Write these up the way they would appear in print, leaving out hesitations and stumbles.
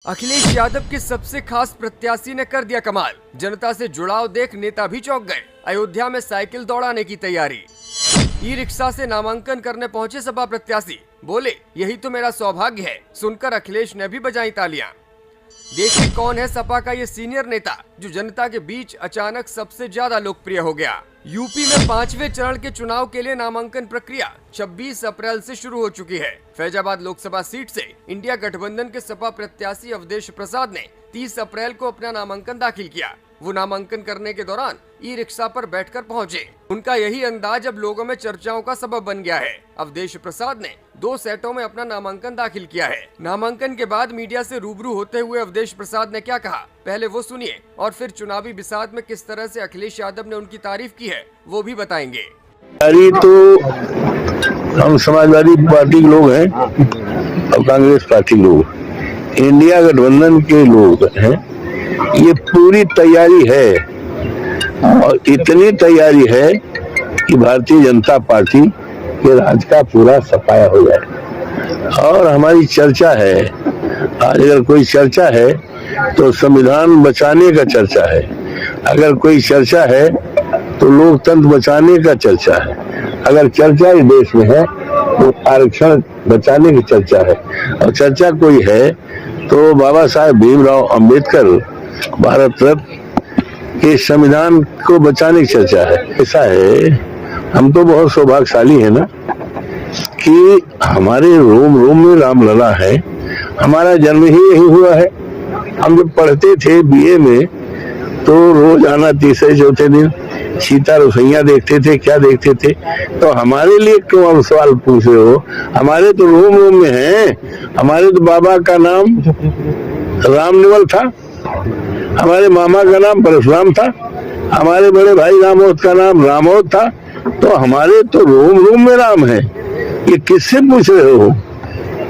अखिलेश यादव के सबसे खास प्रत्याशी ने कर दिया कमाल। जनता से जुड़ाव देख नेता भी चौंक गए। अयोध्या में साइकिल दौड़ाने की तैयारी। ई रिक्शा से नामांकन करने पहुंचे सपा प्रत्याशी, बोले यही तो मेरा सौभाग्य है। सुनकर अखिलेश ने भी बजाई तालियां। देखिए कौन है सपा का ये सीनियर नेता जो जनता के बीच अचानक सबसे ज्यादा लोकप्रिय हो गया। यूपी में 5वें चरण के चुनाव के लिए नामांकन प्रक्रिया 26 अप्रैल से शुरू हो चुकी है। फैजाबाद लोकसभा सीट से इंडिया गठबंधन के सपा प्रत्याशी अवधेश प्रसाद ने 30 अप्रैल को अपना नामांकन दाखिल किया। वो नामांकन करने के दौरान ई रिक्शा पर बैठकर पहुंचे। उनका यही अंदाज अब लोगों में चर्चाओं का सबब बन गया है। अवधेश प्रसाद ने 2 सेटों में अपना नामांकन दाखिल किया है। नामांकन के बाद मीडिया से रूबरू होते हुए अवधेश प्रसाद ने क्या कहा, पहले वो सुनिए और फिर चुनावी बिसात में किस तरह से अखिलेश यादव ने उनकी तारीफ की है वो भी बताएंगे। तो हम समाजवादी पार्टी के लोग हैं और कांग्रेस पार्टी के लोग, इंडिया गठबंधन के लोग हैं। ये पूरी तैयारी है और इतनी तैयारी है कि भारतीय जनता पार्टी के राज का पूरा सफाया हो जाए। और हमारी चर्चा है, आज अगर कोई चर्चा है तो संविधान बचाने का चर्चा है, अगर कोई चर्चा है तो लोकतंत्र बचाने का चर्चा है, अगर चर्चा इस देश में है तो आरक्षण बचाने की चर्चा है। और चर्चा कोई है तो बाबा साहेब भीमराव अंबेडकर भारत रत्न के संविधान को बचाने की चर्चा है। ऐसा है, हम तो बहुत सौभाग्यशाली है ना कि हमारे रोम रोम में रामलला है। हमारा जन्म ही यही हुआ है। हम जब पढ़ते थे बीए में तो रोज आना तीसरे चौथे दिन सीता रसोइया देखते थे, क्या देखते थे। तो हमारे लिए क्यों आप सवाल पूछ रहे हो? हमारे तो रोम रोम में है। हमारे तो बाबा का नाम रामनिवल था, हमारे मामा का नाम परशुराम था, हमारे बड़े भाई रामोद का नाम रामोद था। तो हमारे तो रोम रोम में राम है। ये किससे पूछ रहे हो?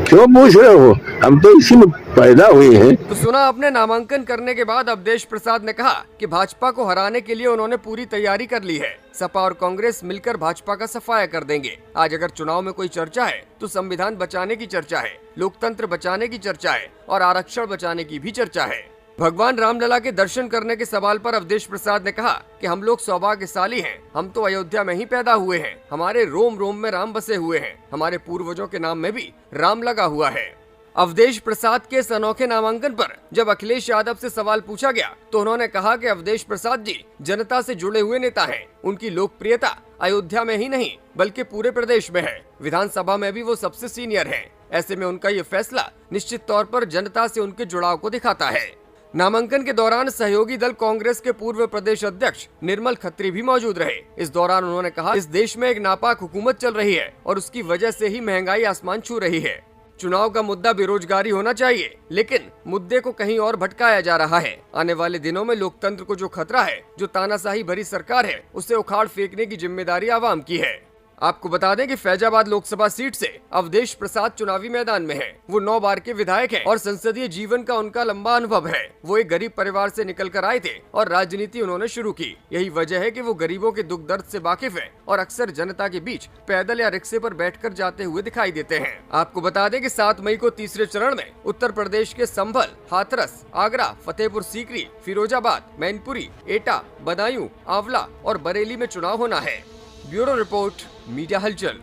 क्यों पूछ रहे हो? हम तो इसी में पैदा हुए हैं। तो सुना आपने, नामांकन करने के बाद अवधेश प्रसाद ने कहा कि भाजपा को हराने के लिए उन्होंने पूरी तैयारी कर ली है। सपा और कांग्रेस मिलकर भाजपा का सफाया कर देंगे। आज अगर चुनाव में कोई चर्चा है तो संविधान बचाने की चर्चा है, लोकतंत्र बचाने की चर्चा है और आरक्षण बचाने की भी चर्चा है। भगवान रामलला के दर्शन करने के सवाल पर अवधेश प्रसाद ने कहा कि हम लोग सौभाग्यशाली हैं। हम तो अयोध्या में ही पैदा हुए हैं। हमारे रोम रोम में राम बसे हुए हैं। हमारे पूर्वजों के नाम में भी राम लगा हुआ है। अवधेश प्रसाद के इस अनोखे नामांकन पर जब अखिलेश यादव से सवाल पूछा गया तो उन्होंने कहा कि अवधेश प्रसाद जी जनता से जुड़े हुए नेता हैं। उनकी लोकप्रियता अयोध्या में ही नहीं बल्कि पूरे प्रदेश में है। विधानसभा में भी वो सबसे सीनियर हैं। ऐसे में उनका ये फैसला निश्चित तौर पर जनता से उनके जुड़ाव को दिखाता है। नामांकन के दौरान सहयोगी दल कांग्रेस के पूर्व प्रदेश अध्यक्ष निर्मल खत्री भी मौजूद रहे। इस दौरान उन्होंने कहा, इस देश में एक नापाक हुकूमत चल रही है और उसकी वजह से ही महंगाई आसमान छू रही है। चुनाव का मुद्दा बेरोजगारी होना चाहिए, लेकिन मुद्दे को कहीं और भटकाया जा रहा है। आने वाले दिनों में लोकतंत्र को जो खतरा है, जो तानाशाही भरी सरकार है, उसे उखाड़ फेंकने की जिम्मेदारी आवाम की है। आपको बता दें कि फैजाबाद लोकसभा सीट से अवधेश प्रसाद चुनावी मैदान में हैं। वो 9 बार के विधायक हैं और संसदीय जीवन का उनका लंबा अनुभव है। वो एक गरीब परिवार से निकल कर आए थे और राजनीति उन्होंने शुरू की। यही वजह है कि वो गरीबों के दुख दर्द से वाकिफ है और अक्सर जनता के बीच पैदल या रिक्शे पर बैठकर जाते हुए दिखाई देते हैं। आपको बता दें कि 7 मई को तीसरे चरण में उत्तर प्रदेश के संभल, हाथरस, आगरा, फतेहपुर सीकरी, फिरोजाबाद, मैनपुरी, एटा, बदायूं, आंवला और बरेली में चुनाव होना है। ब्यूरो रिपोर्ट, मीडिया हलचल।